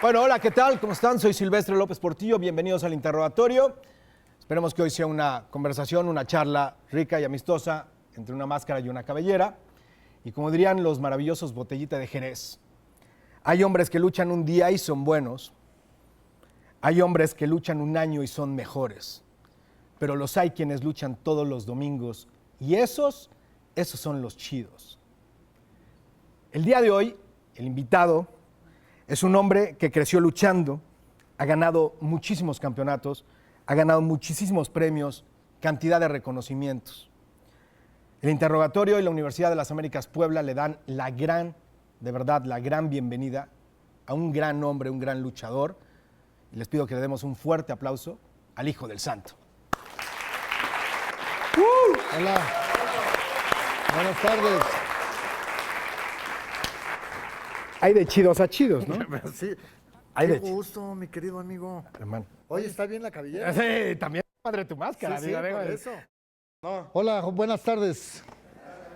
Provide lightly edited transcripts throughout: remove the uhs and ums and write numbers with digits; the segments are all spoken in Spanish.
Bueno, hola, ¿qué tal? ¿Cómo están? Soy Silvestre López Portillo, bienvenidos al interrogatorio. Esperemos que hoy sea una conversación, una charla rica y amistosa entre una máscara y una cabellera. Y como dirían los maravillosos Botellita de Jerez, hay hombres que luchan un día y son buenos. Hay hombres que luchan un año y son mejores. Pero los hay quienes luchan todos los domingos y esos son los chidos. El día de hoy, el invitado es un hombre que creció luchando, ha ganado muchísimos campeonatos, ha ganado muchísimos premios, cantidad de reconocimientos. El interrogatorio y la Universidad de las Américas Puebla le dan de verdad, la gran bienvenida a un gran hombre, un gran luchador. Y les pido que le demos un fuerte aplauso al Hijo del Santo. Hola. Buenas tardes. Hay de chidos a chidos, ¿no? Sí. Hay Qué de gusto, mi querido amigo. hermano. Oye, ¿está bien la cabellera? Sí, también padre tu máscara. Sí, digo, por digo, eso. No. Hola, buenas tardes.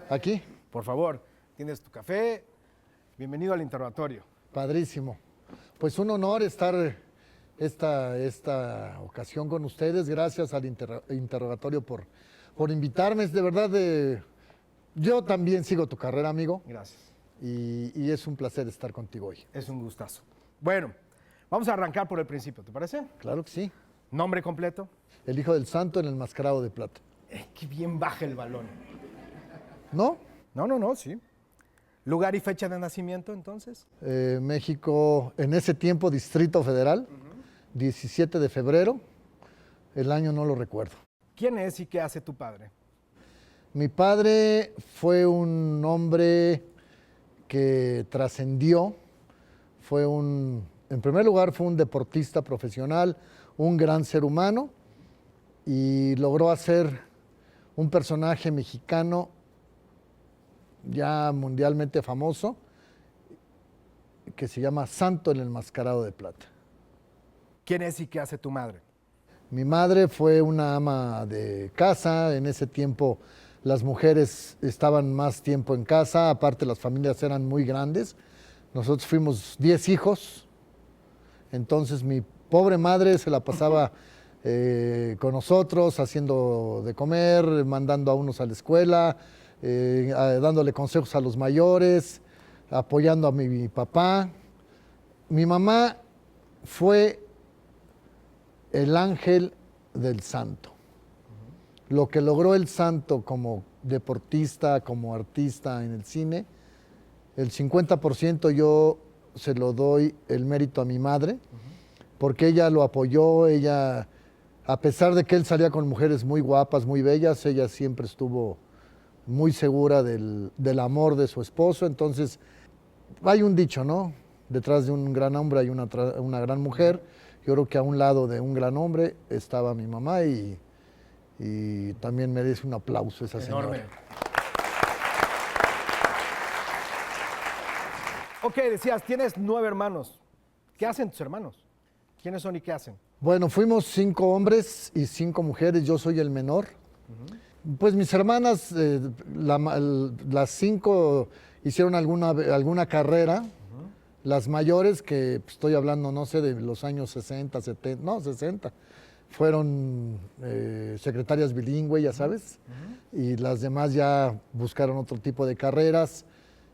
Aquí, Por favor, tienes tu café. Bienvenido al interrogatorio. padrísimo. Pues un honor estar esta ocasión con ustedes. Gracias al interrogatorio por invitarme. Es de verdad, yo también sigo tu carrera, amigo. Gracias. Y es un placer estar contigo hoy. Es un gustazo. Bueno, vamos a arrancar por el principio, ¿te parece? Claro que sí. Nombre completo. El Hijo del Santo en el Mascarado de Plata. Qué bien baja el balón. ¿No? No, sí. Lugar y fecha de nacimiento, entonces. México, en ese tiempo, Distrito Federal, 17 de febrero, el año no lo recuerdo. ¿Quién es y qué hace tu padre? Mi padre fue un hombre que trascendió, en primer lugar fue un deportista profesional, un gran ser humano y logró hacer un personaje mexicano ya mundialmente famoso que se llama Santo en el Mascarado de Plata. ¿Quién es y qué hace tu madre? Mi madre fue una ama de casa. En ese tiempo las mujeres estaban más tiempo en casa, aparte las familias eran muy grandes. Nosotros fuimos 10 hijos, entonces mi pobre madre se la pasaba con nosotros, haciendo de comer, mandando a unos a la escuela, dándole consejos a los mayores, apoyando a mi papá. Mi mamá fue el ángel del santo. Lo que logró el santo como deportista, como artista en el cine, el 50% yo se lo doy el mérito a mi madre, porque ella lo apoyó, ella, a pesar de que él salía con mujeres muy guapas, muy bellas, ella siempre estuvo muy segura del amor de su esposo. Entonces, hay un dicho, ¿no? Detrás de un gran hombre hay una gran mujer. Yo creo que a un lado de un gran hombre estaba mi mamá y también merece un aplauso esa señora. Enorme. Ok, decías, tienes 9 hermanos. ¿Qué hacen tus hermanos? ¿Quiénes son y qué hacen? Bueno, fuimos 5 hombres y 5 mujeres, yo soy el menor. Pues mis hermanas, las 5 hicieron alguna carrera. Las mayores, que estoy hablando, no sé, de los años 60, 70, no, 60, fueron secretarias bilingües, ya sabes, y las demás ya buscaron otro tipo de carreras.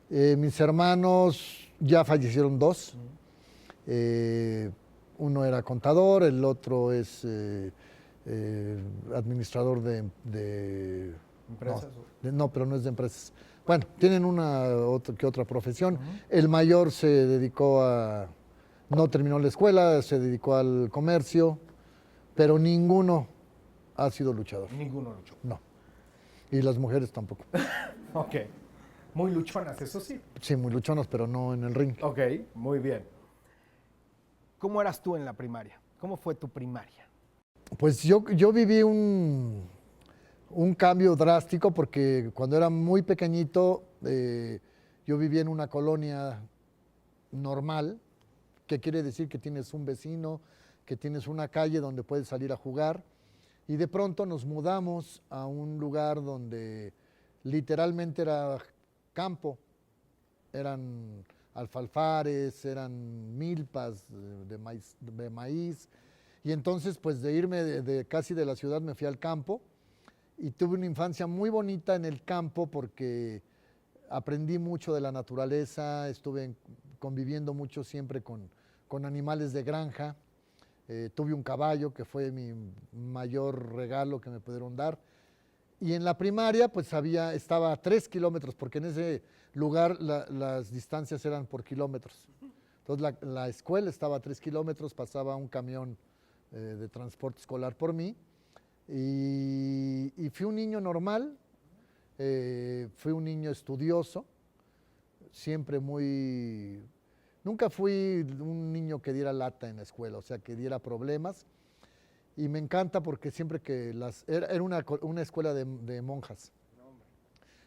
Mis hermanos, ya fallecieron 2. Uno era contador, el otro es administrador de ¿Empresas? no, pero no es de empresas. Bueno, tienen una que otra profesión. El mayor se dedicó no terminó la escuela, se dedicó al comercio, pero ninguno ha sido luchador. Ninguno luchó. No. Y las mujeres tampoco. Ok. Muy luchonas, eso sí. Sí, muy luchonas, pero no en el ring. Ok, muy bien. ¿Cómo eras tú en la primaria? ¿Cómo fue tu primaria? Pues yo viví un cambio drástico porque cuando era muy pequeñito yo vivía en una colonia normal, que quiere decir que tienes un vecino, que tienes una calle donde puedes salir a jugar, y de pronto nos mudamos a un lugar donde literalmente era campo, eran alfalfares, eran milpas de maíz. Y entonces, pues de irme casi de la ciudad me fui al campo y tuve una infancia muy bonita en el campo porque aprendí mucho de la naturaleza, estuve conviviendo mucho siempre con animales de granja. Tuve un caballo que fue mi mayor regalo que me pudieron dar. Y en la primaria, pues estaba a 3 kilómetros, porque en ese lugar las distancias eran por kilómetros. Entonces la escuela estaba a 3 kilómetros, pasaba un camión de transporte escolar por mí. Y fui un niño normal, fui un niño estudioso, siempre nunca fui un niño que diera lata en la escuela, o sea, que diera problemas. Y me encanta porque siempre que era una escuela de monjas.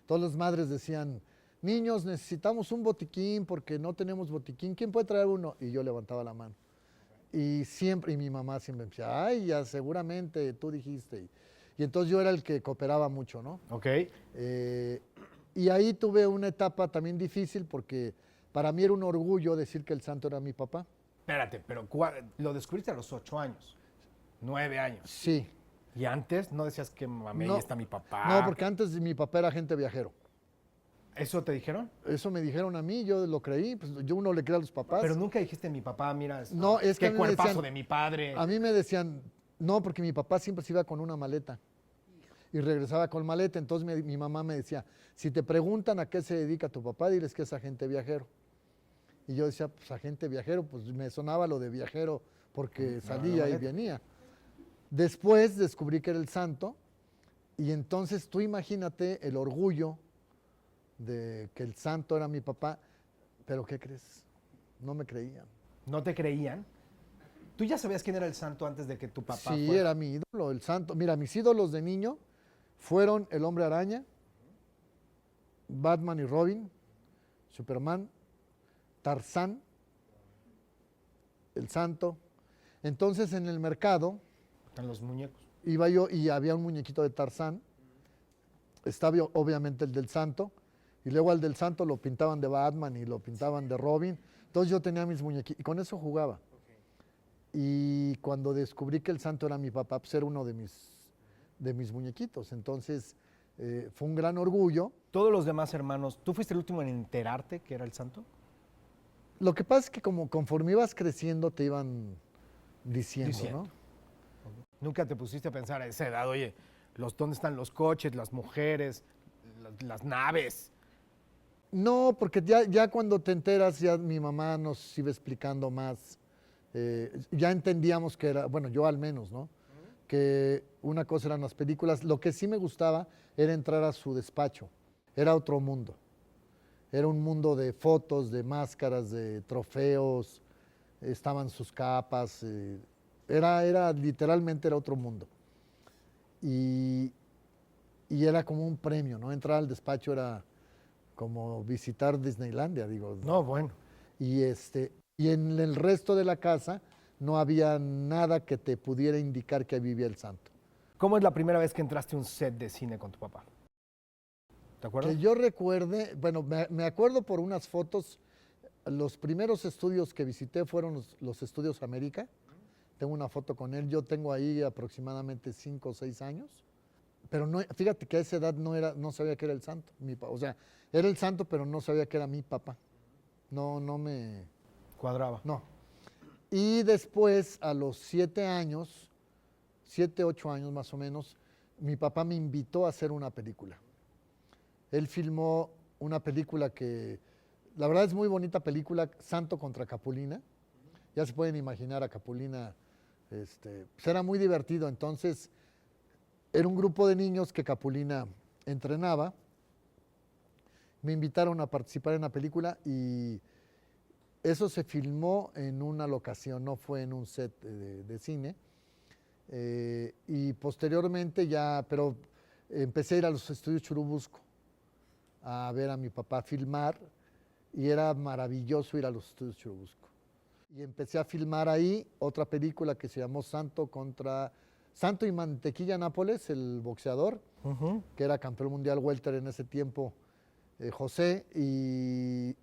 Todas las madres decían, niños, necesitamos un botiquín porque no tenemos botiquín. ¿Quién puede traer uno? Y yo levantaba la mano. Y mi mamá siempre me decía, ay, ya seguramente tú dijiste. Y entonces yo era el que cooperaba mucho, ¿no? Ok. Y ahí tuve una etapa también difícil porque para mí era un orgullo decir que el santo era mi papá. Espérate, pero lo descubriste a los 8 años, 9 años. Sí. Y antes no decías que mamé, ahí está mi papá. No, porque antes mi papá era agente viajero. ¿Eso te dijeron? Eso me dijeron a mí, yo lo creí, pues uno le cree a los papás. Pero nunca dijiste mi papá, mira, No, es que a qué mí me cuerpazo decían- de mi padre. A mí me decían, no, porque mi papá siempre se iba con una maleta y regresaba con maleta. Entonces mi mamá me decía, si te preguntan a qué se dedica tu papá, diles que es agente viajero. Y yo decía, pues agente viajero, pues me sonaba lo de viajero porque salía y maleta. venía. Después descubrí que era el santo y entonces tú imagínate el orgullo de que el santo era mi papá, pero ¿qué crees? No me creían. ¿No te creían? ¿Tú ya sabías quién era el santo antes de que tu papá Sí, fuera? era mi ídolo, el santo. Mira, mis ídolos de niño fueron el Hombre Araña, Batman y Robin, Superman, Tarzán, el santo. Entonces en el mercado Están los muñecos. iba yo y había un muñequito de Tarzán, estaba obviamente el del santo, y luego al del santo lo pintaban de Batman y lo pintaban de Robin. Entonces yo tenía mis muñequitos y con eso jugaba. Y cuando descubrí que el santo era mi papá, pues era uno de mis muñequitos. Entonces fue un gran orgullo. Todos los demás hermanos, ¿tú fuiste el último en enterarte que era el santo? Lo que pasa es que como conforme ibas creciendo te iban diciendo, ¿no? Nunca te pusiste a pensar a esa edad, oye, ¿dónde están los coches, las mujeres, las naves? No, porque ya cuando te enteras, ya mi mamá nos iba explicando más. Ya entendíamos que era, bueno, yo al menos, ¿no? Que una cosa eran las películas. Lo que sí me gustaba era entrar a su despacho. Era otro mundo. Era un mundo de fotos, de máscaras, de trofeos. Estaban sus capas. Literalmente era otro mundo. Y, y era como un premio, ¿no? Entrar al despacho era como visitar Disneylandia, digo. No, bueno. Y en el resto de la casa no había nada que te pudiera indicar que vivía el santo. ¿Cómo es la primera vez que entraste a un set de cine con tu papá? ¿Te acuerdas? Que yo recuerde, bueno, me acuerdo por unas fotos, los primeros estudios que visité fueron los estudios América. Tengo una foto con él, yo tengo ahí aproximadamente 5 o 6 años. Pero no, fíjate que a esa edad no sabía que era el santo. O sea, era el santo, pero no sabía que era mi papá. No me... Cuadraba. No. Y después, a los 7 años, 7, 8 años más o menos, mi papá me invitó a hacer una película. Él filmó una película que, la verdad es muy bonita película, Santo contra Capulina. Ya se pueden imaginar a Capulina, pues era muy divertido. Entonces, era un grupo de niños que Capulina entrenaba. Me invitaron a participar en la película y eso se filmó en una locación, no fue en un set de cine. Y posteriormente pero empecé a ir a los estudios Churubusco a ver a mi papá filmar y era maravilloso ir a los estudios Churubusco. Y empecé a filmar ahí otra película que se llamó Santo contra Santo y Mantequilla Nápoles, el boxeador, que era campeón mundial welter en ese tiempo, José, y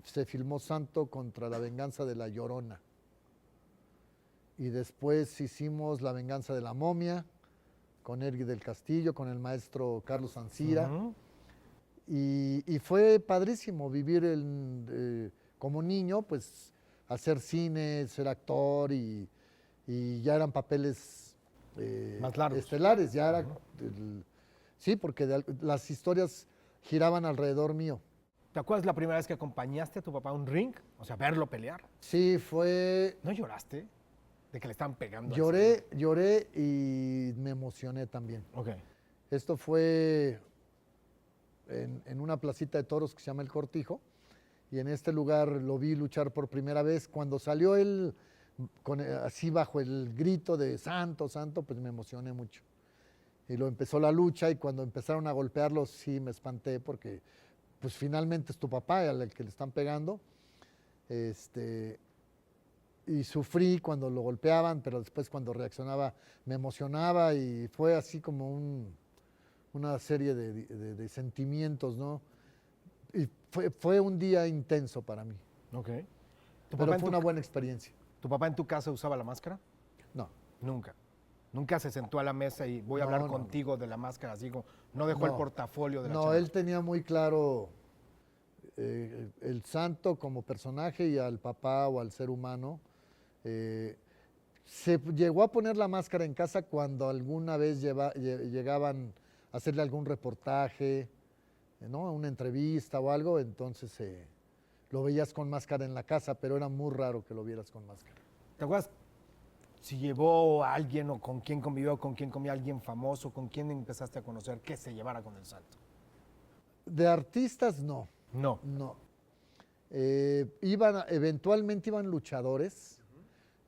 se filmó Santo contra La Venganza de la Llorona. Y después hicimos La Venganza de la Momia, con Ergui del Castillo, con el maestro Carlos Ancira. Y fue padrísimo vivir como niño, pues hacer cine, ser actor y ya eran papeles Más largos. estelares. Ya era, sí, porque las historias giraban alrededor mío. ¿Te acuerdas la primera vez que acompañaste a tu papá a un ring? O sea, verlo pelear. Sí, fue... ¿No lloraste de que le estaban pegando? Lloré y me emocioné también. Ok. Esto fue en una placita de toros que se llama El Cortijo, y en este lugar lo vi luchar por primera vez. Cuando salió él así bajo el grito de Santo, Santo, pues me emocioné mucho. Y lo empezó la lucha, y cuando empezaron a golpearlo sí me espanté porque pues finalmente es tu papá al que le están pegando. Y sufrí cuando lo golpeaban, pero después cuando reaccionaba me emocionaba y fue así como una serie de sentimientos, ¿no? Y fue un día intenso para mí, Ok. pero fue una buena experiencia. ¿Tu papá en tu casa usaba la máscara? No, Nunca. Nunca se sentó a la mesa y voy a No, hablar no, contigo de la máscara, así como no dejó el No. portafolio de la no, chava. él tenía muy claro el santo como personaje y al papá o al ser humano. Se llegó a poner la máscara en casa cuando alguna vez llegaban a hacerle algún reportaje, ¿no? Una entrevista o algo, entonces lo veías con máscara en la casa, pero era muy raro que lo vieras con máscara. ¿Te acuerdas si llevó a alguien o con quién convivió, con quién comía alguien famoso, con quién empezaste a conocer que se llevara con el santo? De artistas, no. No. No. Eventualmente iban luchadores.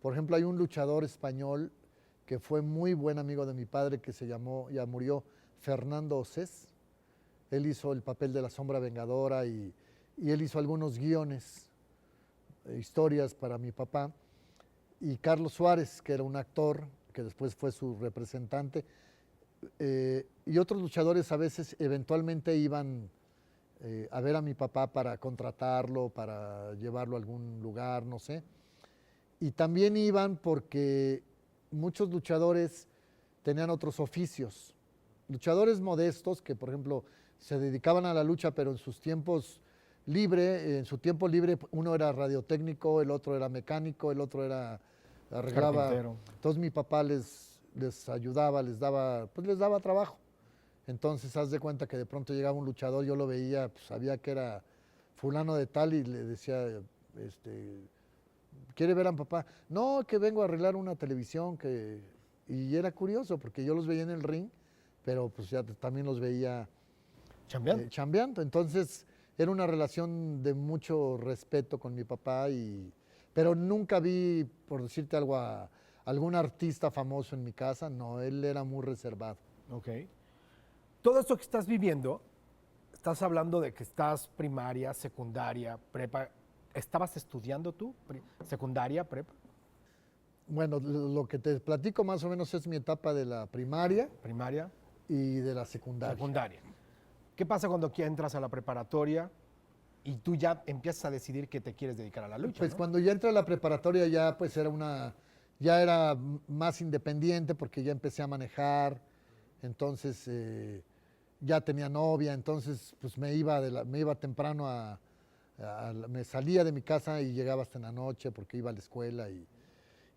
Por ejemplo, hay un luchador español que fue muy buen amigo de mi padre, que se llamó, ya murió, Fernando Osés. Él hizo el papel de la Sombra Vengadora y él hizo algunos guiones, historias para mi papá. Y Carlos Suárez, que era un actor, que después fue su representante. Y otros luchadores a veces eventualmente iban a ver a mi papá para contratarlo, para llevarlo a algún lugar, no sé. Y también iban porque muchos luchadores tenían otros oficios. Luchadores modestos que, por ejemplo, se dedicaban a la lucha, pero en sus tiempos en su tiempo libre, uno era radiotécnico, el otro era mecánico, el otro arreglaba. Carpintero. Entonces mi papá les ayudaba, les daba trabajo. Entonces, haz de cuenta que de pronto llegaba un luchador, yo lo veía, pues sabía que era fulano de tal y le decía, ¿quiere ver a mi papá? No, que vengo a arreglar una televisión. Y era curioso porque yo los veía en el ring, pero pues ya también los veía ¿Chambeando? chambeando. Entonces, era una relación de mucho respeto con mi papá, pero nunca vi, por decirte algo, a algún artista famoso en mi casa. No, él era muy reservado. Ok. Todo esto que estás viviendo, estás hablando de que estás primaria, secundaria, prepa. ¿Estabas estudiando tú? ¿Secundaria, prepa? Bueno, lo que te platico más o menos es mi etapa de la primaria Primaria, y de la secundaria. secundaria. ¿Qué pasa cuando entras a la preparatoria y tú ya empiezas a decidir que te quieres dedicar a la lucha? Pues ¿no? cuando ya entré a la preparatoria ya pues ya era más independiente porque ya empecé a manejar, entonces ya tenía novia, entonces pues me iba temprano me salía de mi casa y llegaba hasta en la noche porque iba a la escuela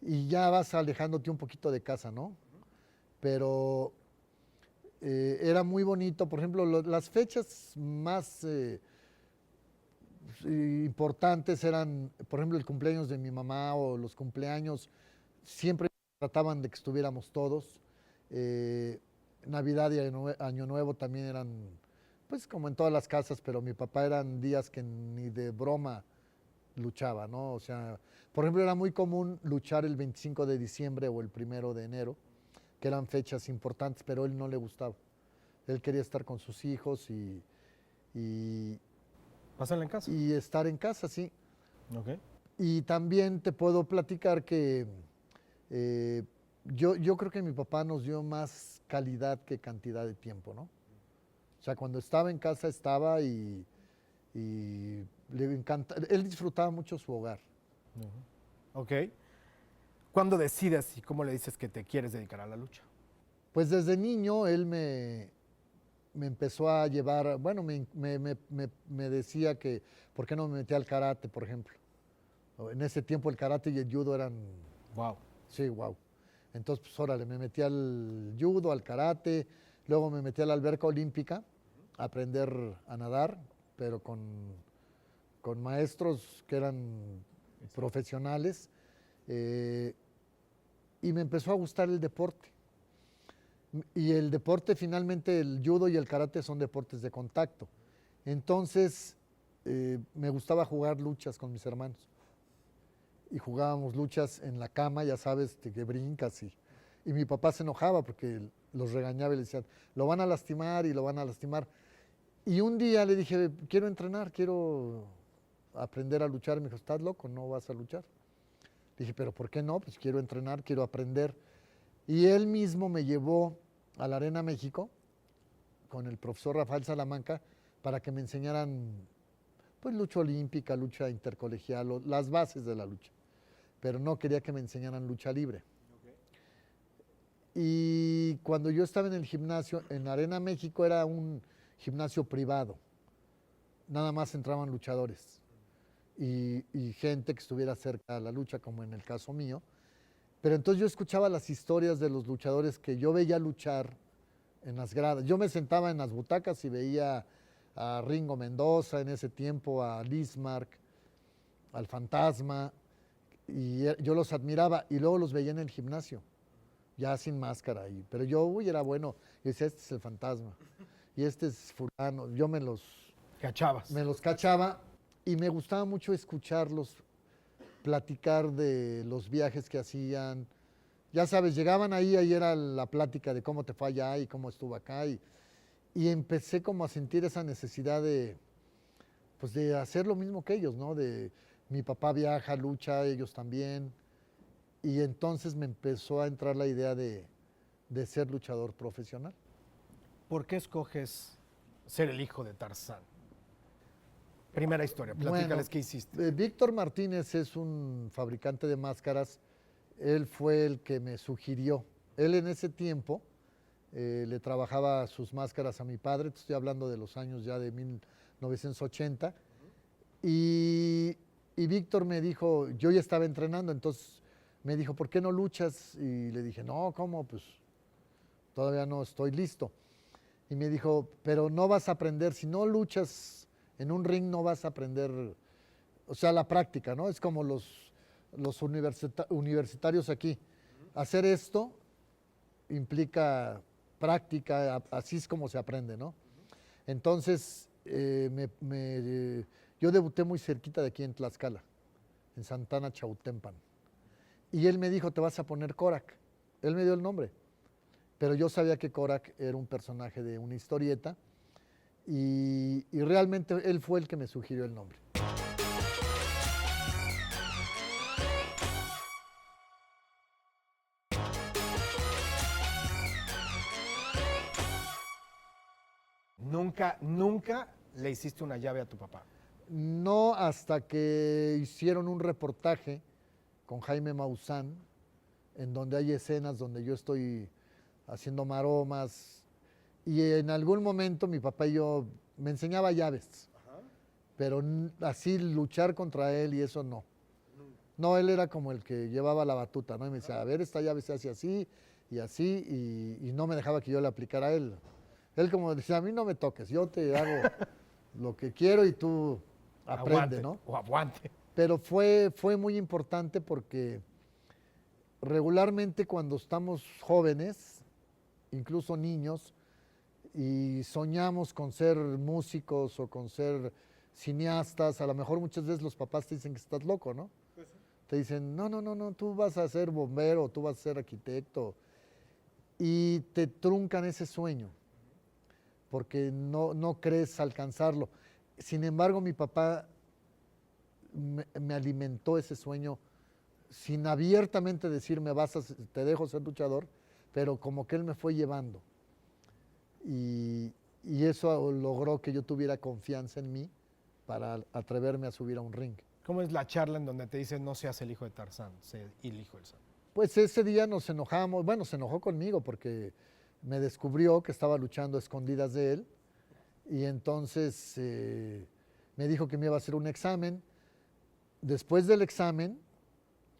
y ya vas alejándote un poquito de casa, ¿no? Pero era muy bonito, por ejemplo, las fechas más importantes eran, por ejemplo, el cumpleaños de mi mamá o los cumpleaños, siempre trataban de que estuviéramos todos. Navidad y Año Nuevo también eran, pues como en todas las casas, pero mi papá eran días que ni de broma luchaba, ¿no? O sea, por ejemplo, era muy común luchar el 25 de diciembre o el 1 de enero, que eran fechas importantes, pero a él no le gustaba. Él quería estar con sus hijos y ¿Pásala en casa? estar en casa, sí. Ok. Y también te puedo platicar que yo creo que mi papá nos dio más calidad que cantidad de tiempo, ¿no? O sea, cuando estaba en casa estaba y le encanta, él disfrutaba mucho su hogar. Ok. ¿Cuándo decides y cómo le dices que te quieres dedicar a la lucha? Pues desde niño él me empezó a llevar, bueno, me decía que, ¿por qué no me metía al karate, por ejemplo? En ese tiempo el karate y el judo eran, Wow. sí, wow. Entonces, pues órale, me metí al judo, al karate, luego me metí a la alberca olímpica a aprender a nadar, pero con maestros que eran profesionales, eh, y me empezó a gustar el deporte. Y el deporte, finalmente, el judo y el karate son deportes de contacto. Entonces, me gustaba jugar luchas con mis hermanos. Y jugábamos luchas en la cama, ya sabes, que brincas. Y mi papá se enojaba porque los regañaba y le decían, lo van a lastimar y lo van a lastimar. Y un día le dije, quiero entrenar, quiero aprender a luchar. Me dijo, estás loco, no vas a luchar. Le dije, pero ¿por qué no? Pues quiero entrenar, quiero aprender. Y él mismo me llevó a la Arena México con el profesor Rafael Salamanca para que me enseñaran pues lucha olímpica, lucha intercolegial, las bases de la lucha. Pero no quería que me enseñaran lucha libre. Y cuando yo estaba en el gimnasio, en Arena México era un gimnasio privado. Nada más entraban luchadores y gente que estuviera cerca de la lucha, como en el caso mío. Pero entonces yo escuchaba las historias de los luchadores que yo veía luchar en las gradas. Yo me sentaba en las butacas y veía a Ringo Mendoza en ese tiempo, a Lismark, al Fantasma, y yo los admiraba y luego los veía en el gimnasio, ya sin máscara. Pero yo, uy, era bueno. Y decía, este es el Fantasma y este es fulano. Yo Cachabas. me los cachaba y me gustaba mucho escucharlos platicar de los viajes que hacían. Ya sabes, llegaban ahí era la plática de cómo te fue allá y cómo estuvo acá. Y empecé como a sentir esa necesidad pues de hacer lo mismo que ellos, ¿no? De mi papá viaja, lucha, ellos también. Y entonces me empezó a entrar la idea de ser luchador profesional. ¿Por qué escoges ser el hijo de Tarzán? Primera historia, platícales Bueno, qué hiciste. Víctor Martínez es un fabricante de máscaras. Él fue el que me sugirió. Él en ese tiempo le trabajaba sus máscaras a mi padre, te estoy hablando de los años ya de 1980. Y Víctor me dijo, yo ya estaba entrenando, entonces me dijo, ¿por qué no luchas? Y le dije, no, ¿cómo? Pues todavía no estoy listo. Y me dijo, pero no vas a aprender, si no luchas en un ring no vas a aprender, o sea, la práctica, ¿no? Es como los universitarios aquí. Hacer esto implica práctica, así es como se aprende, ¿no? Entonces, yo debuté muy cerquita de aquí en Tlaxcala, en Santana Chautempan. Y él me dijo, te vas a poner Korak. Él me dio el nombre. Pero yo sabía que Korak era un personaje de una historieta y realmente él fue el que me sugirió el nombre. Nunca le hiciste una llave a tu papá. No hasta que hicieron un reportaje con Jaime Maussan, en donde hay escenas donde yo estoy haciendo maromas. Y en algún momento mi papá y yo me enseñaba llaves, pero así luchar contra él y eso no. No, él era como el que llevaba la batuta, ¿no? Y me decía, a ver, esta llave se hace así y así, y no me dejaba que yo le aplicara a él. Él como decía, a mí no me toques, yo te hago lo que quiero y tú aprende, Aguante, ¿no? o aguante. Pero fue muy importante porque regularmente cuando estamos jóvenes, incluso niños, y soñamos con ser músicos o con ser cineastas, a lo mejor muchas veces los papás te dicen que estás loco, ¿no? Pues sí. Te dicen, no, no, no, no, tú vas a ser bombero, tú vas a ser arquitecto, y te truncan ese sueño, porque no crees alcanzarlo. Sin embargo, mi papá me alimentó ese sueño sin abiertamente decirme, te dejo ser luchador, pero como que él me fue llevando. Y eso logró que yo tuviera confianza en mí para atreverme a subir a un ring. ¿Cómo es la charla en donde te dicen no seas el hijo de Tarzán, sé el hijo del santo? Pues ese día nos enojamos, bueno, se enojó conmigo porque me descubrió que estaba luchando a escondidas de él y entonces me dijo que me iba a hacer un examen. Después del examen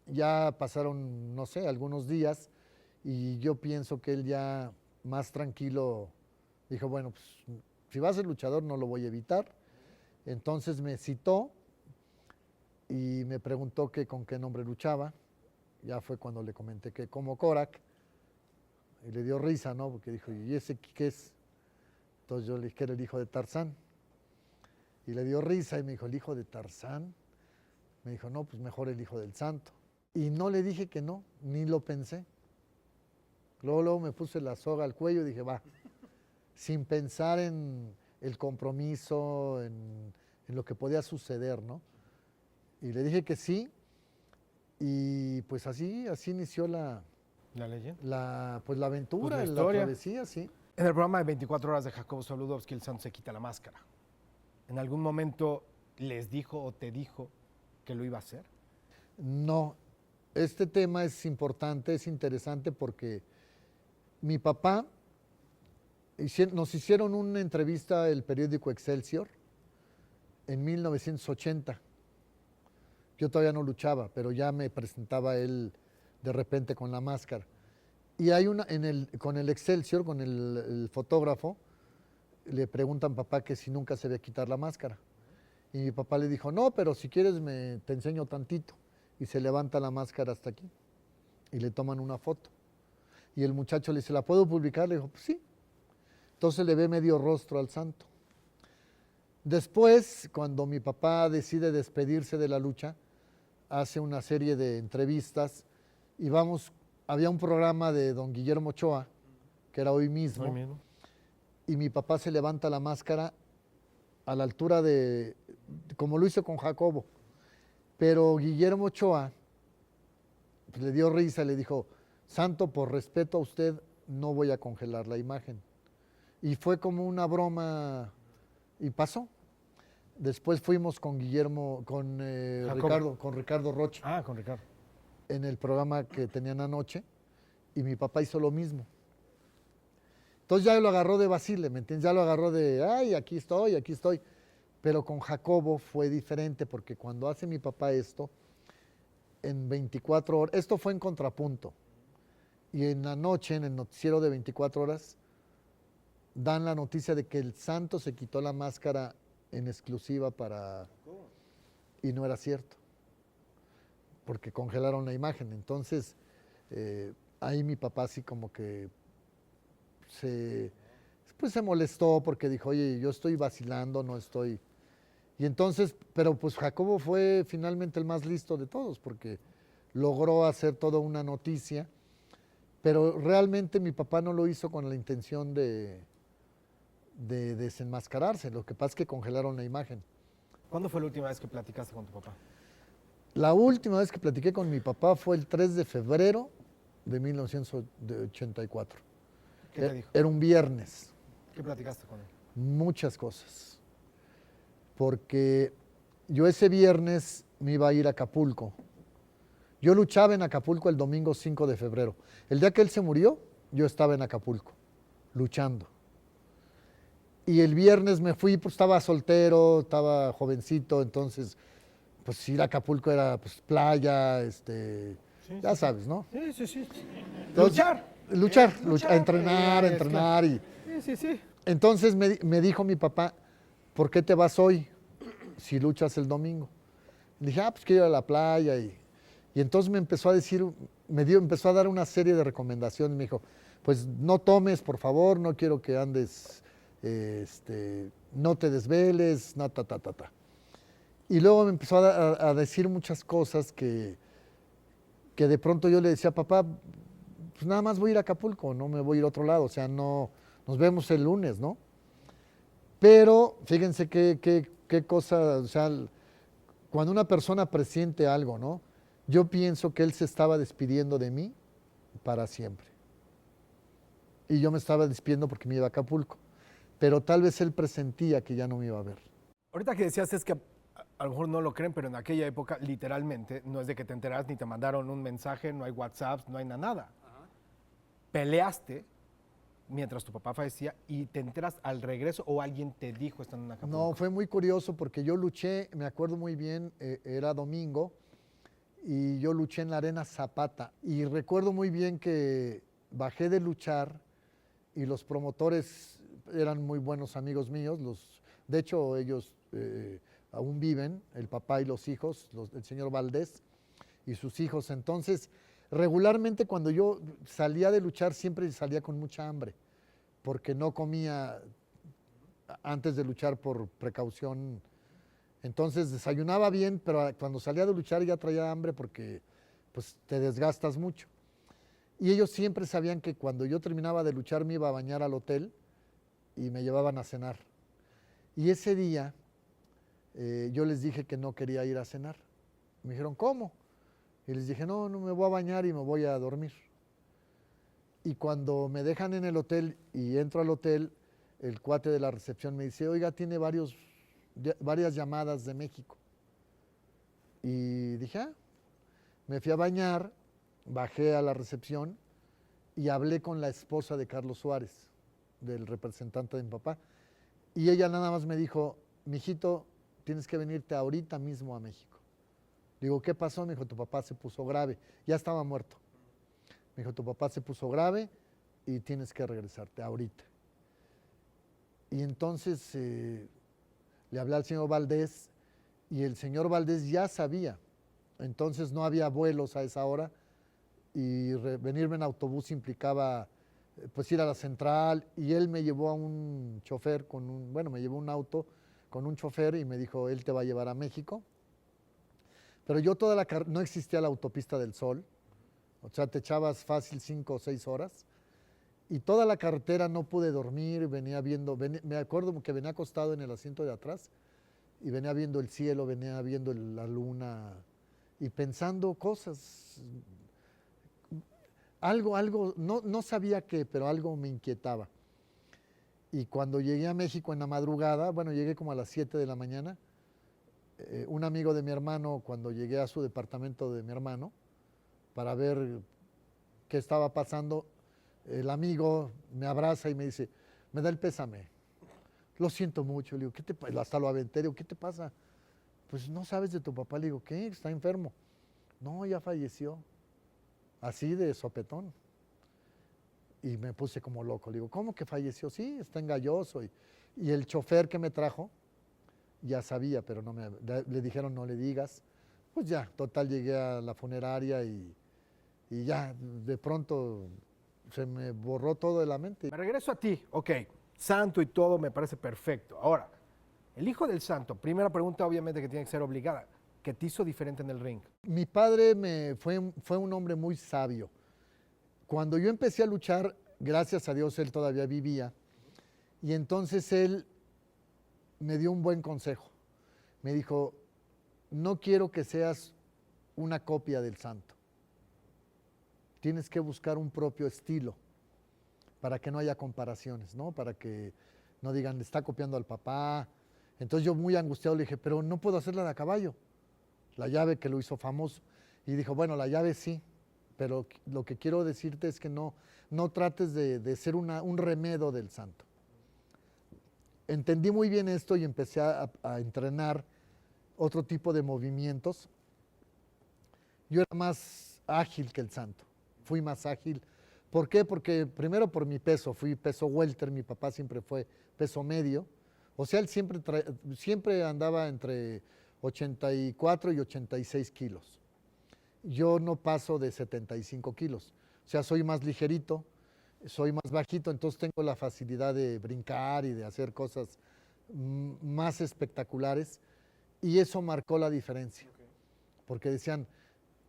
ya pasaron, no sé, algunos días y yo pienso que él ya más tranquilo dijo, bueno, pues si va a ser luchador no lo voy a evitar. Entonces me citó y me preguntó que con qué nombre luchaba. Ya fue cuando le comenté que como Korak. Y le dio risa, ¿no? Porque dijo, ¿y ese qué es? Entonces yo le dije que era el hijo de Tarzán. Y le dio risa y me dijo, ¿el hijo de Tarzán? Me dijo, no, pues mejor el hijo del santo. Y no le dije que no, ni lo pensé. Luego me puse la soga al cuello y dije, va, sin pensar en el compromiso, en lo que podía suceder, ¿no? Y le dije que sí, y pues así inició ¿La leyenda? pues la aventura, Pues la la historia. travesía, sí. En el programa de 24 horas de Jacobo Saludowski, el santo se quita la máscara. ¿En algún momento les dijo o te dijo que lo iba a hacer? No, este tema es importante, es interesante porque mi papá, nos hicieron una entrevista el periódico Excelsior en 1980. Yo todavía no luchaba, pero ya me presentaba él de repente con la máscara. Y hay con el Excelsior, con el fotógrafo, le preguntan papá que si nunca se ve quitar la máscara. Y mi papá le dijo, no, pero si quieres te enseño tantito. Y se levanta la máscara hasta aquí. Y le toman una foto. Y el muchacho le dice, ¿la puedo publicar? Le dijo, pues sí. Entonces le ve medio rostro al santo. Después, cuando mi papá decide despedirse de la lucha, hace una serie de entrevistas y había un programa de don Guillermo Ochoa, que era hoy mismo, y mi papá se levanta la máscara a la altura como lo hizo con Jacobo, pero Guillermo Ochoa pues, le dio risa y le dijo, santo, por respeto a usted, no voy a congelar la imagen. Y fue como una broma y pasó. Después fuimos con Ricardo Rocha. Ah, con Ricardo. En el programa que tenían anoche y mi papá hizo lo mismo. Entonces ya lo agarró de vacile, ¿me entiendes? Ya lo agarró de, ay, aquí estoy, aquí estoy. Pero con Jacobo fue diferente porque cuando hace mi papá esto, en 24 horas, esto fue en Contrapunto, y en la noche, en el noticiero de 24 horas, dan la noticia de que el santo se quitó la máscara en exclusiva y no era cierto, porque congelaron la imagen. Entonces, ahí mi papá así como que se molestó porque dijo, oye, yo estoy vacilando, no estoy... Y entonces, pero pues Jacobo fue finalmente el más listo de todos porque logró hacer toda una noticia, pero realmente mi papá no lo hizo con la intención de desenmascararse, lo que pasa es que congelaron la imagen. ¿Cuándo fue la última vez que platicaste con tu papá? La última vez que platiqué con mi papá fue el 3 de febrero de 1984. ¿Qué te dijo? Era un viernes. ¿Qué platicaste con él? Muchas cosas. Porque yo ese viernes me iba a ir a Acapulco. Yo luchaba en Acapulco el domingo 5 de febrero. El día que él se murió, yo estaba en Acapulco, luchando. Y el viernes me fui, pues estaba soltero, estaba jovencito, entonces, pues ir a Acapulco era pues playa, ya sabes, ¿no? Sí. Entonces, luchar, entrenar. Sí. Entonces me dijo mi papá, ¿por qué te vas hoy si luchas el domingo? Le dije, pues quiero ir a la playa. Y entonces me empezó a decir, empezó a dar una serie de recomendaciones. Me dijo, pues no tomes, por favor, no quiero que andes, no te desveles, ta. Y luego me empezó a decir muchas cosas que de pronto yo le decía, papá, pues nada más voy a ir a Acapulco, no me voy a ir a otro lado, o sea, no, nos vemos el lunes, ¿no? Pero fíjense qué cosa, o sea, cuando una persona presiente algo, ¿no? Yo pienso que él se estaba despidiendo de mí para siempre. Y yo me estaba despidiendo porque me iba a Acapulco. Pero tal vez él presentía que ya no me iba a ver. Ahorita que decías es que a lo mejor no lo creen, pero en aquella época literalmente no es de que te enteras ni te mandaron un mensaje, no hay WhatsApp, no hay nada. Peleaste mientras tu papá fallecía y te enteras al regreso o alguien te dijo estando en Acapulco. No, fue muy curioso porque yo luché, me acuerdo muy bien, era domingo y yo luché en la Arena Zapata. Y recuerdo muy bien que bajé de luchar y los promotores eran muy buenos amigos míos. De hecho, ellos aún viven, el papá y los hijos, el señor Valdés y sus hijos. Entonces, regularmente cuando yo salía de luchar siempre salía con mucha hambre, porque no comía antes de luchar por precaución. Entonces desayunaba bien, pero cuando salía de luchar ya traía hambre porque pues te desgastas mucho. Y ellos siempre sabían que cuando yo terminaba de luchar me iba a bañar al hotel y me llevaban a cenar. Y ese día yo les dije que no quería ir a cenar. Me dijeron, ¿cómo? Y les dije, no, no me voy a bañar y me voy a dormir. Y cuando me dejan en el hotel y entro al hotel, el cuate de la recepción me dice, oiga, tiene varias llamadas de México. Y dije, me fui a bañar, bajé a la recepción y hablé con la esposa de Carlos Suárez, del representante de mi papá. Y ella nada más me dijo, mijito, tienes que venirte ahorita mismo a México. Digo, ¿qué pasó? Me dijo, tu papá se puso grave. Ya estaba muerto. Me dijo, tu papá se puso grave y tienes que regresarte ahorita. Y entonces le hablé al señor Valdés y el señor Valdés ya sabía. Entonces no había vuelos a esa hora y venirme en autobús implicaba pues ir a la central y él me llevó a un chofer me llevó un auto con un chofer y me dijo, él te va a llevar a México. Pero yo no existía la autopista del Sol, o sea, te echabas fácil 5 o 6 horas y toda la carretera no pude dormir, me acuerdo que venía acostado en el asiento de atrás y venía viendo el cielo, venía viendo la luna y pensando cosas. Algo, no sabía qué, pero algo me inquietaba. Y cuando llegué a México en la madrugada, bueno, llegué como a las 7 de la mañana, un amigo de mi hermano, cuando llegué a su departamento de mi hermano, para ver qué estaba pasando, el amigo me abraza y me dice, me da el pésame. Lo siento mucho, le digo, ¿qué te pasa? Hasta lo aventé, le digo, ¿qué te pasa? Pues no sabes de tu papá, le digo, ¿qué? Está enfermo. No, ya falleció. Así de sopetón. Y me puse como loco. Le digo, ¿cómo que falleció? Sí, está en Galloso. Y el chofer que me trajo ya sabía, pero le dijeron no le digas. Pues ya, total, llegué a la funeraria y ya, de pronto se me borró todo de la mente. Me regreso a ti, ok, santo y todo me parece perfecto. Ahora, el hijo del santo, primera pregunta obviamente que tiene que ser obligada, ¿qué te hizo diferente en el ring? Mi padre fue un hombre muy sabio. Cuando yo empecé a luchar, gracias a Dios él todavía vivía, y entonces él me dio un buen consejo. Me dijo, no quiero que seas una copia del santo. Tienes que buscar un propio estilo para que no haya comparaciones, ¿no? Para que no digan, está copiando al papá. Entonces yo muy angustiado le dije, pero no puedo hacerla de a caballo. La llave que lo hizo famoso. Y dijo, bueno, la llave sí, pero lo que quiero decirte es que no trates de ser un remedo del santo. Entendí muy bien esto y empecé a entrenar otro tipo de movimientos. Yo era más ágil que el santo, fui más ágil. ¿Por qué? Porque primero por mi peso, fui peso welter, mi papá siempre fue peso medio. O sea, él siempre andaba entre 84 y 86 kilos. Yo no paso de 75 kilos. O sea, soy más ligerito, soy más bajito, entonces tengo la facilidad de brincar y de hacer cosas más espectaculares. Y eso marcó la diferencia. Porque decían,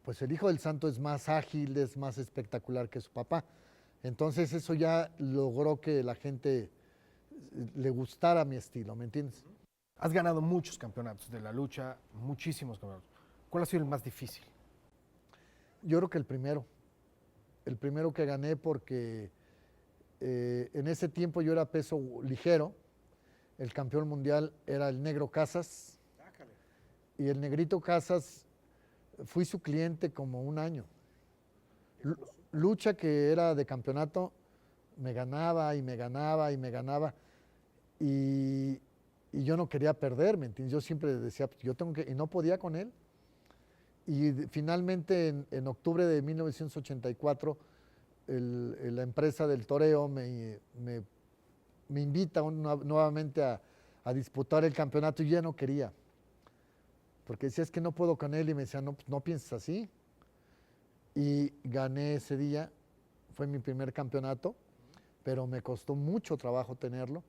pues el hijo del santo es más ágil, es más espectacular que su papá. Entonces eso ya logró que la gente le gustara mi estilo, ¿me entiendes? Has ganado muchos campeonatos de la lucha, muchísimos campeonatos. ¿Cuál ha sido el más difícil? Yo creo que el primero que gané porque en ese tiempo yo era peso ligero, el campeón mundial era el Negro Casas, y el Negrito Casas fui su cliente como un año. Lucha que era de campeonato, me ganaba y me ganaba y me ganaba, y, y yo no quería perder, ¿me entiendes? Yo siempre decía, pues, yo tengo que, y no podía con él. Y finalmente en octubre de 1984, la empresa del toreo me invita nuevamente a disputar el campeonato y yo ya no quería. Porque decía, es que no puedo con él y me decía, no, pues, no pienses así. Y gané ese día, fue mi primer campeonato, pero me costó mucho trabajo tenerlo.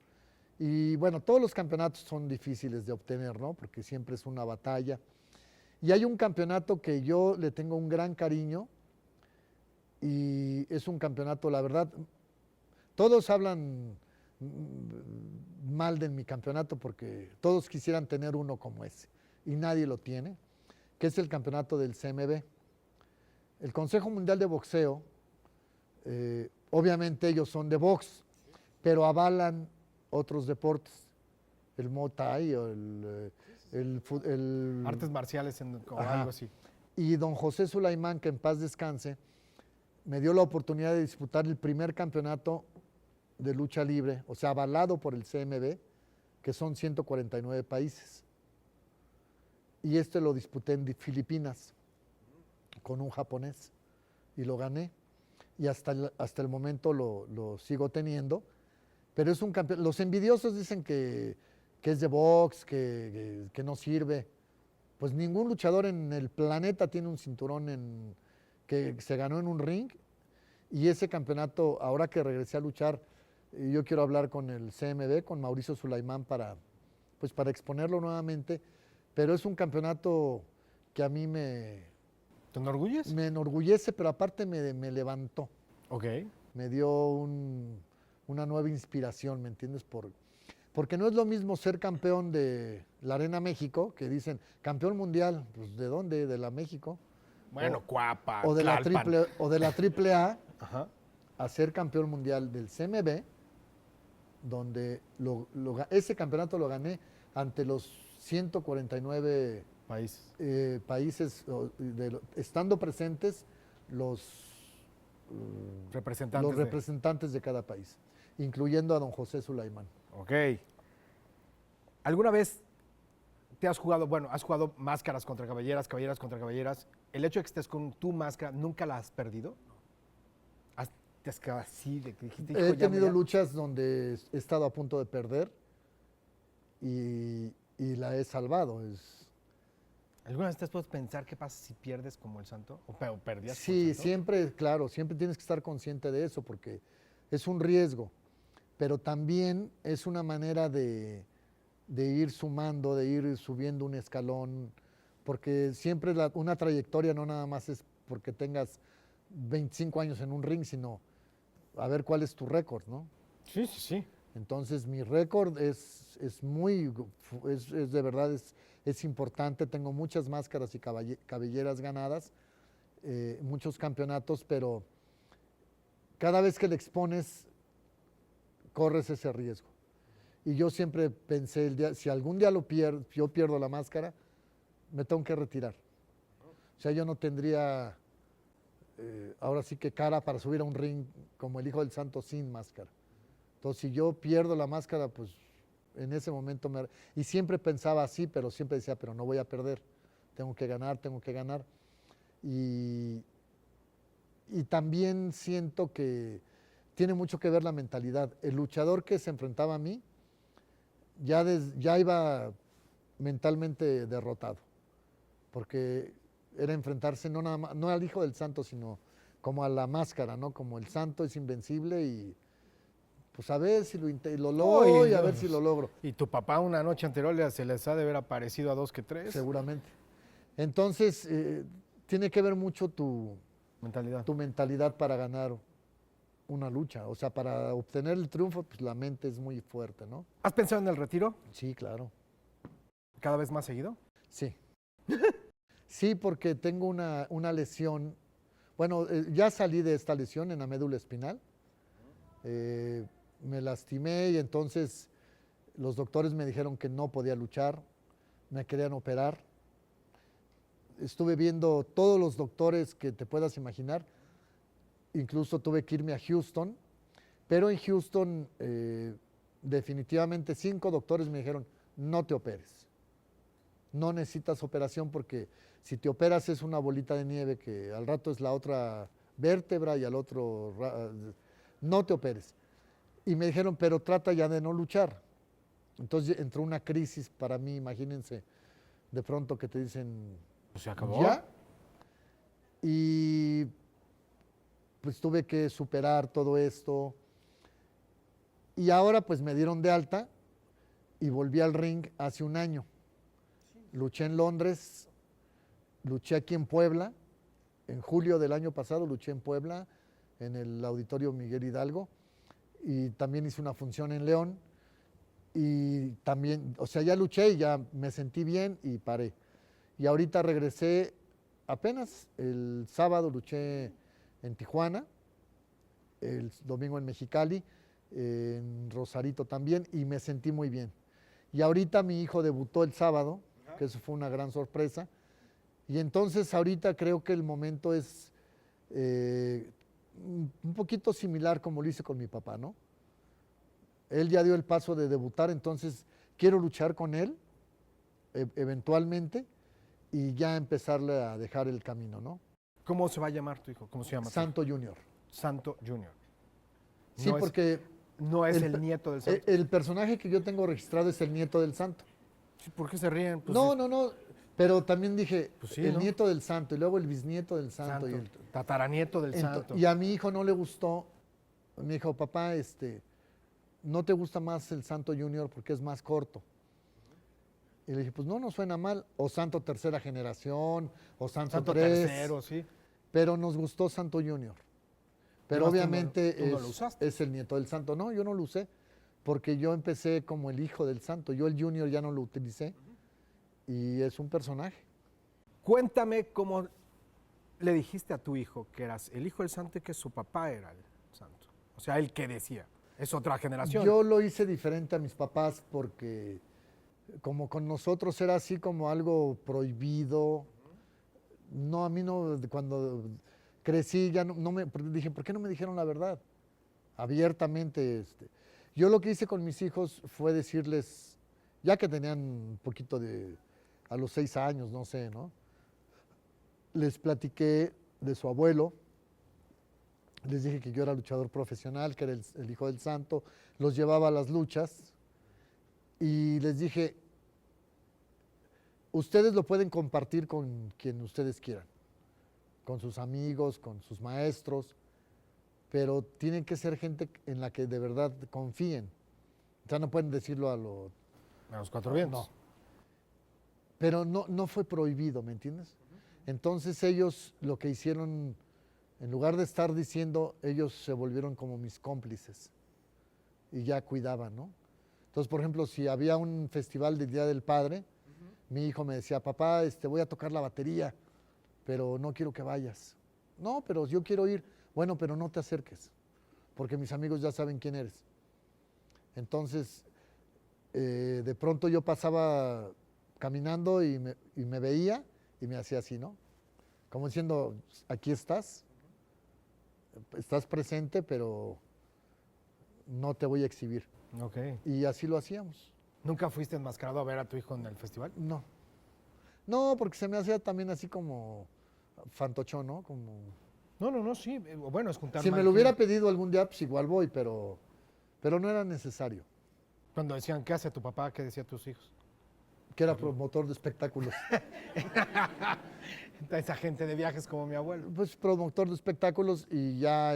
Y bueno, todos los campeonatos son difíciles de obtener, ¿no? Porque siempre es una batalla. Y hay un campeonato que yo le tengo un gran cariño y es un campeonato, la verdad, todos hablan mal de mi campeonato porque todos quisieran tener uno como ese y nadie lo tiene, que es el campeonato del CMB. El Consejo Mundial de Boxeo, obviamente ellos son de box, pero avalan otros deportes, el Muay Thai o el Artes marciales o algo así. Y don José Sulaimán, que en paz descanse, me dio la oportunidad de disputar el primer campeonato de lucha libre, o sea, avalado por el CMB, que son 149 países. Y este lo disputé en Filipinas con un japonés y lo gané. Y hasta el momento lo sigo teniendo. Pero es un campeón. Los envidiosos dicen que es de box, que no sirve. Pues ningún luchador en el planeta tiene un cinturón que se ganó en un ring. Y ese campeonato, ahora que regresé a luchar, yo quiero hablar con el CMB, con Mauricio Sulaimán, para exponerlo nuevamente. Pero es un campeonato que a mí ¿Te enorgulles? me enorgullece, pero aparte me levantó. Ok. Me dio una nueva inspiración, ¿me entiendes? Porque no es lo mismo ser campeón de la Arena México, que dicen, campeón mundial, pues ¿de dónde? De la México. Bueno, Cuapa, O de la triple A, Ajá. a ser campeón mundial del CMB, donde ese campeonato lo gané ante los 149 países, estando presentes los representantes de cada país, incluyendo a don José Sulaimán. Ok. ¿Alguna vez te has jugado, has jugado máscaras contra caballeras, caballeras contra caballeras? ¿El hecho de que estés con tu máscara, nunca la has perdido? ¿Te has quedado así? He tenido luchas donde he estado a punto de perder y la he salvado. ¿Alguna vez te has podido pensar qué pasa si pierdes como el Santo? ¿O perdías Sí, como el Santo? siempre, claro, siempre tienes que estar consciente de eso porque es un riesgo, pero también es una manera de ir sumando, de ir subiendo un escalón, porque siempre una trayectoria no nada más es porque tengas 25 años en un ring, sino a ver cuál es tu récord, ¿no? Sí, sí, sí. Entonces mi récord es de verdad, es importante. Tengo muchas máscaras y cabelleras ganadas, muchos campeonatos, pero cada vez que le expones, corres ese riesgo. Y yo siempre pensé, si algún día yo pierdo la máscara, me tengo que retirar. O sea, yo no tendría, ahora sí que cara para subir a un ring como el Hijo del Santo sin máscara. Entonces, si yo pierdo la máscara, pues en ese momento y siempre pensaba así, pero siempre decía, pero no voy a perder, tengo que ganar, tengo que ganar. Y también siento que tiene mucho que ver la mentalidad. El luchador que se enfrentaba a mí ya iba mentalmente derrotado, porque era enfrentarse no al Hijo del Santo, sino como a la máscara, ¿no? Como el Santo es invencible y pues a ver si lo logro y a ver si lo logro. Y tu papá una noche anterior se les ha de haber aparecido a 2 que 3. Seguramente. Entonces, tiene que ver mucho tu mentalidad para ganar una lucha. O sea, para obtener el triunfo, pues la mente es muy fuerte, ¿no? ¿Has pensado en el retiro? Sí, claro. ¿Cada vez más seguido? Sí. Sí, porque tengo una lesión Bueno, ya salí de esta lesión en la médula espinal. Me lastimé y entonces los doctores me dijeron que no podía luchar, me querían operar. Estuve viendo todos los doctores que te puedas imaginar, incluso tuve que irme a Houston, pero en Houston definitivamente 5 doctores me dijeron, no te operes, no necesitas operación porque si te operas es una bolita de nieve que al rato es la otra vértebra y al otro, no te operes. Y me dijeron, pero trata ya de no luchar. Entonces entró una crisis para mí, imagínense, de pronto que te dicen, ¿Se acabó? ¿ya? Y pues tuve que superar todo esto. Y ahora pues me dieron de alta y volví al ring hace un año. Luché en Londres, luché aquí en Puebla, en julio del año pasado luché en Puebla, en el Auditorio Miguel Hidalgo, y también hice una función en León, y también, o sea, ya luché y ya me sentí bien y paré. Y ahorita regresé, apenas el sábado luché en Tijuana, el domingo en Mexicali, en Rosarito también, y me sentí muy bien. Y ahorita mi hijo debutó el sábado, que eso fue una gran sorpresa, y entonces ahorita creo que el momento es un poquito similar como lo hice con mi papá, ¿no? Él ya dio el paso de debutar, entonces quiero luchar con él eventualmente y ya empezarle a dejar el camino, ¿no? ¿Cómo se va a llamar tu hijo? ¿Cómo se llama tu hijo? Santo Junior. Santo Junior. Sí, No es- porque No es el nieto del santo. el personaje que yo tengo registrado es el nieto del santo. Sí, ¿por qué se ríen? Pues No, es no, no, pero también dije Pues sí, el ¿no? nieto del santo y luego el bisnieto del santo. santo, Y, tataranieto del santo. y a mi hijo no le gustó, me dijo, papá, ¿no te gusta más el Santo Junior porque es más corto? Y le dije, pues no suena mal, o Santo tercera generación, o Santo, Santo 3, tercero, sí. pero nos gustó Santo Junior. Pero Además, tú no- obviamente tú no lo usaste. es el nieto del santo. No, yo no lo usé, porque yo empecé como el hijo del santo. Yo el Junior ya no lo utilicé y es un personaje. Cuéntame cómo le dijiste a tu hijo que eras el hijo del santo y que su papá era el santo. O sea, él que decía. Es otra generación. Yo lo hice diferente a mis papás porque como con nosotros era así como algo prohibido. No, a mí no, cuando crecí ya no me dije, ¿por qué no me dijeron la verdad? Abiertamente. Yo lo que hice con mis hijos fue decirles, ya que tenían un poquito a los 6 años, no sé, ¿no? Les platiqué de su abuelo, les dije que yo era luchador profesional, que era el hijo del santo, los llevaba a las luchas y les dije, ustedes lo pueden compartir con quien ustedes quieran, con sus amigos, con sus maestros, pero tienen que ser gente en la que de verdad confíen. O sea, no pueden decirlo A los cuatro vientos. No. Pero no fue prohibido, ¿me entiendes? Entonces ellos lo que hicieron, en lugar de estar diciendo, ellos se volvieron como mis cómplices y ya cuidaban, ¿no? Entonces, por ejemplo, si había un festival del Día del Padre, mi hijo me decía, papá, voy a tocar la batería, pero no quiero que vayas. No, pero yo quiero ir. Bueno, pero no te acerques, porque mis amigos ya saben quién eres. Entonces, de pronto yo pasaba caminando y me veía y me hacía así, ¿no? Como diciendo, aquí estás presente, pero no te voy a exhibir. Ok. Y así lo hacíamos. ¿Nunca fuiste enmascarado a ver a tu hijo en el festival? No. No, porque se me hacía también así como fantochón, ¿no? Como... No, sí. Bueno, es juntar Si me lo hubiera pedido algún día, pues igual voy, pero no era necesario. Cuando decían, ¿qué hace tu papá? ¿Qué decían tus hijos? Que era promotor de espectáculos. Esa gente de viajes como mi abuelo. Pues promotor de espectáculos y ya,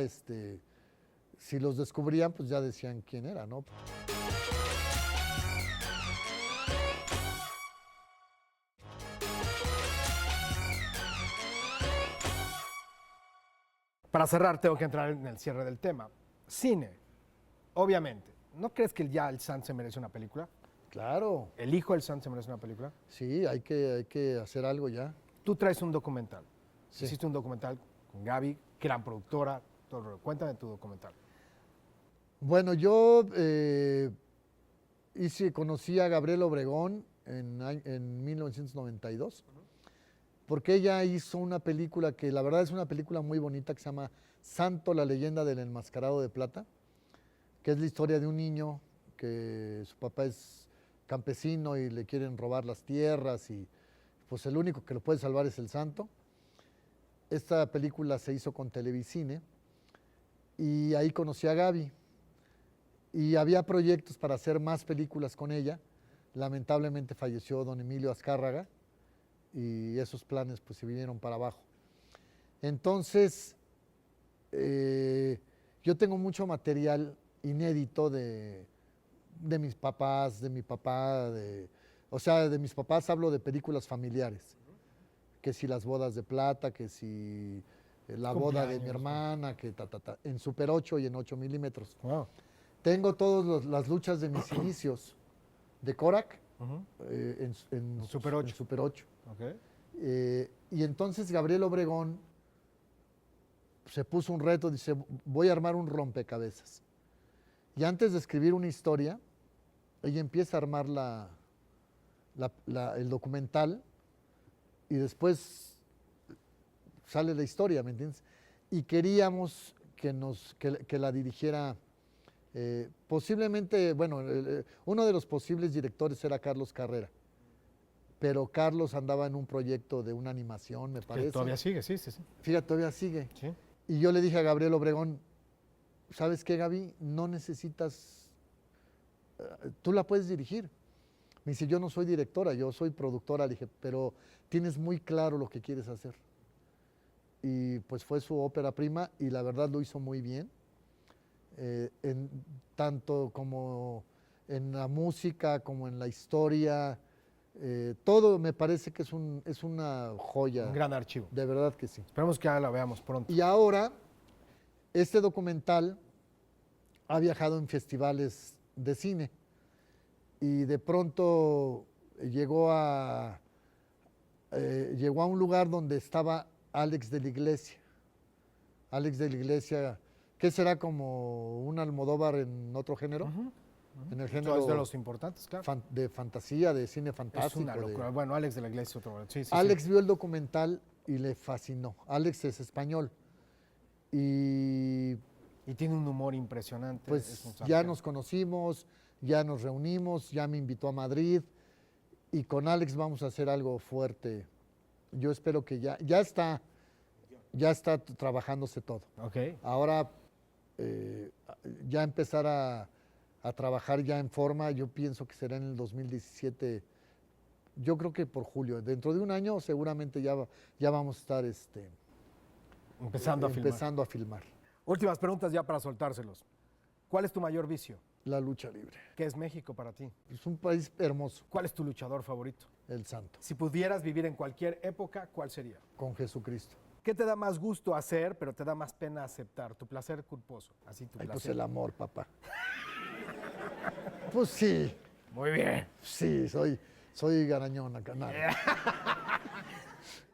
si los descubrían, pues ya decían quién era, ¿no? Para cerrar, tengo que entrar en el cierre del tema. Cine, obviamente. ¿No crees que ya el Santo se merece una película? Claro, ¿El hijo del Santo se merece una película? sí, hay que hacer algo ya. Tú traes un documental. Sí. Hiciste un documental con Gaby, gran productora. Todo el rollo. Cuéntame tu documental. Bueno, yo conocí a Gabriela Obregón en 1992, porque ella hizo una película que la verdad es una película muy bonita que se llama Santo, la leyenda del enmascarado de plata, que es la historia de un niño que su papá es campesino y le quieren robar las tierras y pues el único que lo puede salvar es el santo. Esta película se hizo con Televicine y ahí conocí a Gaby y había proyectos para hacer más películas con ella. Lamentablemente falleció don Emilio Azcárraga y esos planes pues se vinieron para abajo. Entonces, yo tengo mucho material inédito de mis papás, de mi papá, o sea, de mis papás hablo de películas familiares, que si las bodas de plata, que si la boda de mi hermana, que en Super 8 y en 8 milímetros. Wow. Tengo todas las luchas de mis inicios de Korak en Super 8. en Super 8. Okay. Y entonces Gabriel Obregón se puso un reto, dice, voy a armar un rompecabezas. Y antes de escribir una historia, ella empieza a armar el documental y después sale la historia, ¿me entiendes? Y queríamos que la dirigiera, posiblemente, bueno, uno de los posibles directores era Carlos Carrera, pero Carlos andaba en un proyecto de una animación, me parece. Que todavía sigue, sí. Fíjate, todavía sigue. Sí. Y yo le dije a Gabriel Obregón, ¿sabes qué, Gaby? No necesitas, tú la puedes dirigir. Me dice, yo no soy directora, yo soy productora. Le dije, pero tienes muy claro lo que quieres hacer. Y pues fue su ópera prima y la verdad lo hizo muy bien. Tanto como en la música, como en la historia, todo me parece que es una joya. Un gran archivo. De verdad que sí. Esperemos que ya la veamos pronto. Y ahora, este documental ha viajado en festivales de cine y de pronto llegó a un lugar donde estaba Alex de la Iglesia. Alex de la Iglesia, ¿qué será como un Almodóvar en otro género? En el género es de los importantes, claro. de fantasía, de cine fantástico. Es una locura. Bueno, Alex de la Iglesia, otro. Sí, Alex vio el documental y le fascinó. Alex es español. Y tiene un humor impresionante. Pues ya nos conocimos, ya nos reunimos, ya me invitó a Madrid y con Alex vamos a hacer algo fuerte. Yo espero que ya está trabajándose todo. Okay. Ahora ya empezar a trabajar ya en forma, yo pienso que será en el 2017, yo creo que por julio. Dentro de un año seguramente ya vamos a estar empezando a filmar. Últimas preguntas ya para soltárselos. ¿Cuál es tu mayor vicio? La lucha libre. ¿Qué es México para ti? Es un país hermoso. ¿Cuál es tu luchador favorito? El santo. Si pudieras vivir en cualquier época, ¿cuál sería? Con Jesucristo. ¿Qué te da más gusto hacer, pero te da más pena aceptar? Tu placer culposo. Así tu placer. Pues el amor, papá. Pues sí. Muy bien. Sí, soy garañona, canal.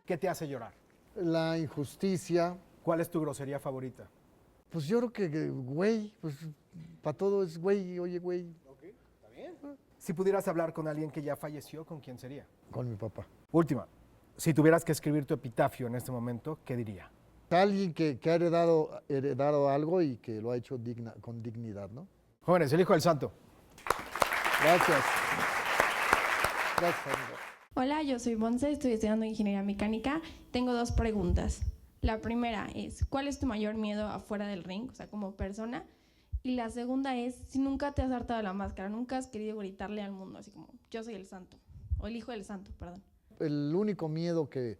¿Qué te hace llorar? La injusticia. ¿Cuál es tu grosería favorita? Pues yo creo que güey, pues para todo es güey, oye güey. Ok, está bien. Si pudieras hablar con alguien que ya falleció, ¿con quién sería? Con mi papá. Última. Si tuvieras que escribir tu epitafio en este momento, ¿qué diría? Alguien que ha heredado algo y que lo ha hecho con dignidad, ¿no? Jóvenes, el Hijo del Santo. Gracias. Gracias, amigo. Hola, yo soy Monse, estoy estudiando ingeniería mecánica. Tengo dos preguntas. La primera es, ¿cuál es tu mayor miedo afuera del ring, o sea, como persona? Y la segunda es, si nunca te has hartado de la máscara, nunca has querido gritarle al mundo, así como, yo soy el santo, o el Hijo del Santo, perdón. El único miedo que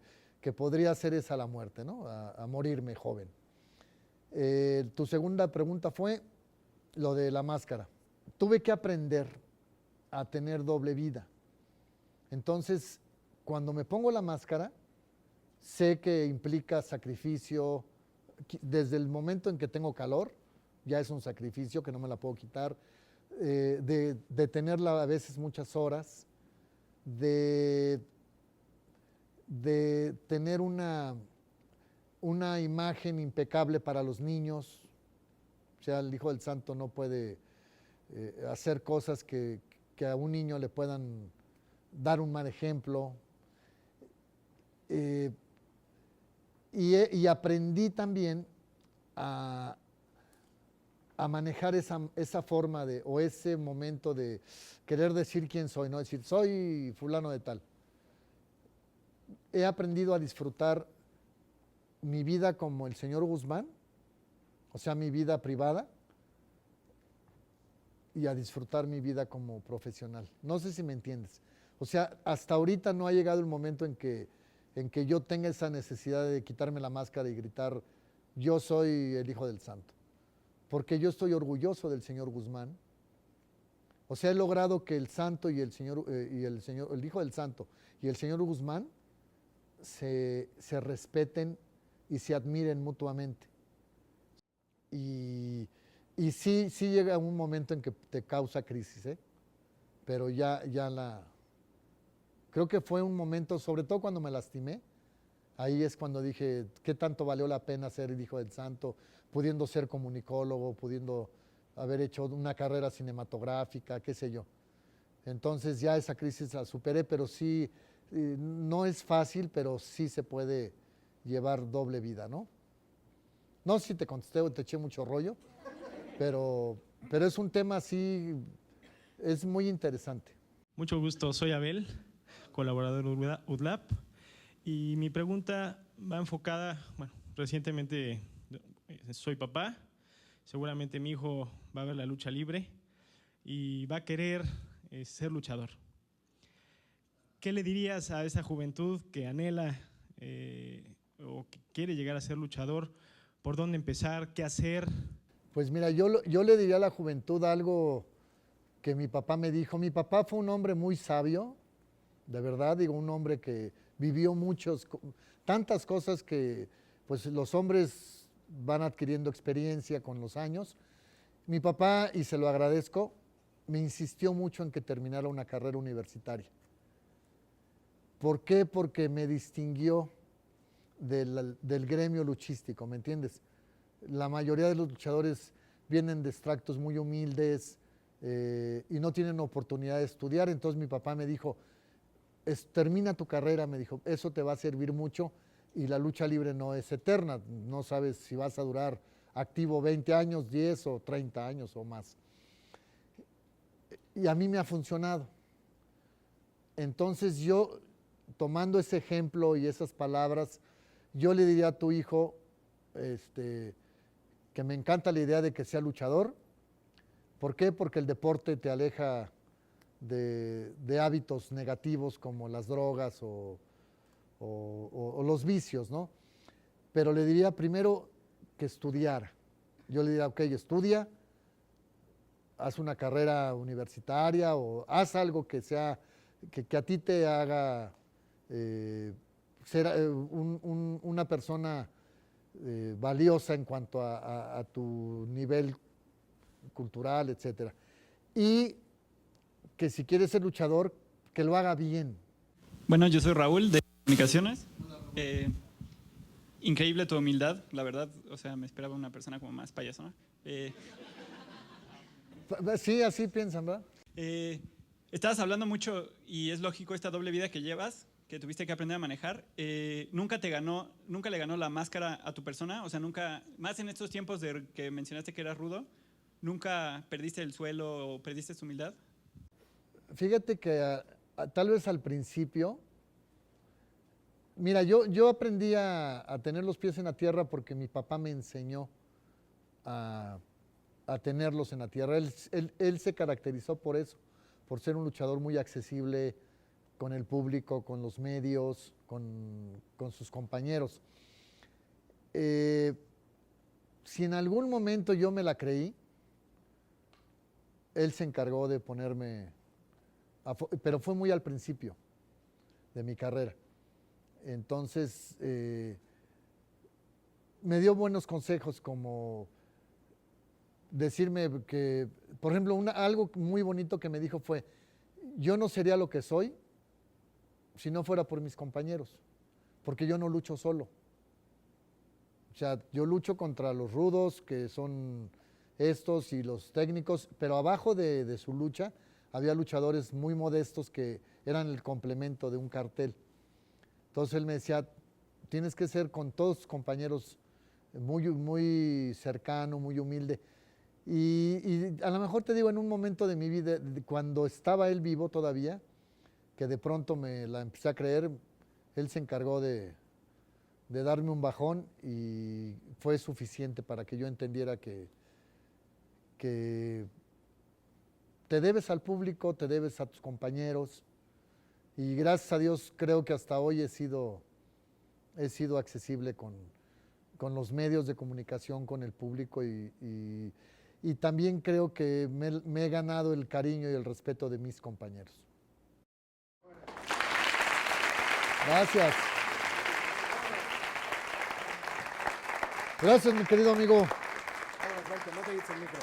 podría ser es a la muerte, ¿no? A morirme joven. Tu segunda pregunta fue lo de la máscara. Tuve que aprender a tener doble vida. Entonces, cuando me pongo la máscara, sé que implica sacrificio. Desde el momento en que tengo calor, ya es un sacrificio que no me la puedo quitar. De tenerla a veces muchas horas, de tener un una imagen impecable para los niños. O sea, el Hijo del Santo no puede hacer cosas que a un niño le puedan dar un mal ejemplo. Y aprendí también a manejar esa forma o ese momento de querer decir quién soy, no decir, soy fulano de tal. He aprendido a disfrutar mi vida como el señor Guzmán, o sea, mi vida privada, y a disfrutar mi vida como profesional. No sé si me entiendes. O sea, hasta ahorita no ha llegado el momento en que yo tenga esa necesidad de quitarme la máscara y gritar, yo soy el Hijo del Santo. Porque yo estoy orgulloso del señor Guzmán. O sea, he logrado que el Santo y el Hijo del Santo y el señor Guzmán se respeten y se admiren mutuamente. Y sí llega un momento en que te causa crisis, ¿eh? Pero creo que fue un momento, sobre todo cuando me lastimé, ahí es cuando dije, ¿qué tanto valió la pena ser el Hijo del Santo, pudiendo ser comunicólogo, pudiendo haber hecho una carrera cinematográfica, qué sé yo? Entonces ya esa crisis la superé, pero sí, no es fácil, pero sí se puede llevar doble vida, ¿no? No sé si te contesté o te eché mucho rollo, pero es un tema así, es muy interesante. Mucho gusto, soy Abel, colaborador de UDLAP, y mi pregunta va enfocada, bueno, recientemente soy papá, seguramente mi hijo va a ver la lucha libre y va a querer ser luchador. ¿Qué le dirías a esa juventud que anhela o que quiere llegar a ser luchador? ¿Por dónde empezar? ¿Qué hacer? Pues mira, yo le diría a la juventud algo que mi papá me dijo. Mi papá fue un hombre muy sabio, de verdad, digo, un hombre que vivió tantas cosas que pues los hombres van adquiriendo experiencia con los años. Mi papá, y se lo agradezco, me insistió mucho en que terminara una carrera universitaria. ¿Por qué? Porque me distinguió del gremio luchístico, ¿me entiendes? La mayoría de los luchadores vienen de extractos muy humildes y no tienen oportunidad de estudiar. Entonces mi papá me dijo, termina tu carrera, me dijo, eso te va a servir mucho y la lucha libre no es eterna, no sabes si vas a durar activo 20 años, 10 o 30 años o más. Y a mí me ha funcionado. Entonces yo, tomando ese ejemplo y esas palabras, yo le diría a tu hijo que me encanta la idea de que sea luchador. ¿Por qué? Porque el deporte te aleja de hábitos negativos como las drogas o los vicios, ¿no? Pero le diría primero que estudiara. Yo le diría, ok, estudia, haz una carrera universitaria o haz algo que a ti te haga ser una persona valiosa en cuanto a tu nivel cultural, etcétera. Y que si quieres ser luchador, que lo haga bien. Bueno, yo soy Raúl de Comunicaciones. Increíble tu humildad, la verdad. O sea, me esperaba una persona como más payasona. Sí, así piensan, ¿verdad? Estabas hablando mucho, y es lógico, esta doble vida que llevas, que tuviste que aprender a manejar. ¿Nunca le ganó la máscara a tu persona? O sea, nunca, más en estos tiempos de que mencionaste que eras rudo, ¿nunca perdiste el suelo o perdiste tu humildad? Fíjate que tal vez al principio, mira, yo aprendí a tener los pies en la tierra porque mi papá me enseñó a tenerlos en la tierra. Él se caracterizó por eso, por ser un luchador muy accesible con el público, con los medios, con sus compañeros. Si en algún momento yo me la creí, él se encargó de ponerme, pero fue muy al principio de mi carrera. Entonces, me dio buenos consejos como decirme que, por ejemplo, algo muy bonito que me dijo fue, yo no sería lo que soy si no fuera por mis compañeros, porque yo no lucho solo. O sea, yo lucho contra los rudos, que son estos y los técnicos, pero abajo de su lucha había luchadores muy modestos que eran el complemento de un cartel. Entonces él me decía, tienes que ser con todos tus compañeros muy cercano, muy humilde. Y a lo mejor te digo, en un momento de mi vida, cuando estaba él vivo todavía, que de pronto me la empecé a creer, él se encargó de darme un bajón y fue suficiente para que yo entendiera que te debes al público, te debes a tus compañeros, y gracias a Dios creo que hasta hoy he sido accesible con los medios de comunicación, con el público, y también creo que me he ganado el cariño y el respeto de mis compañeros. Gracias. Gracias, mi querido amigo. No te quites el micro.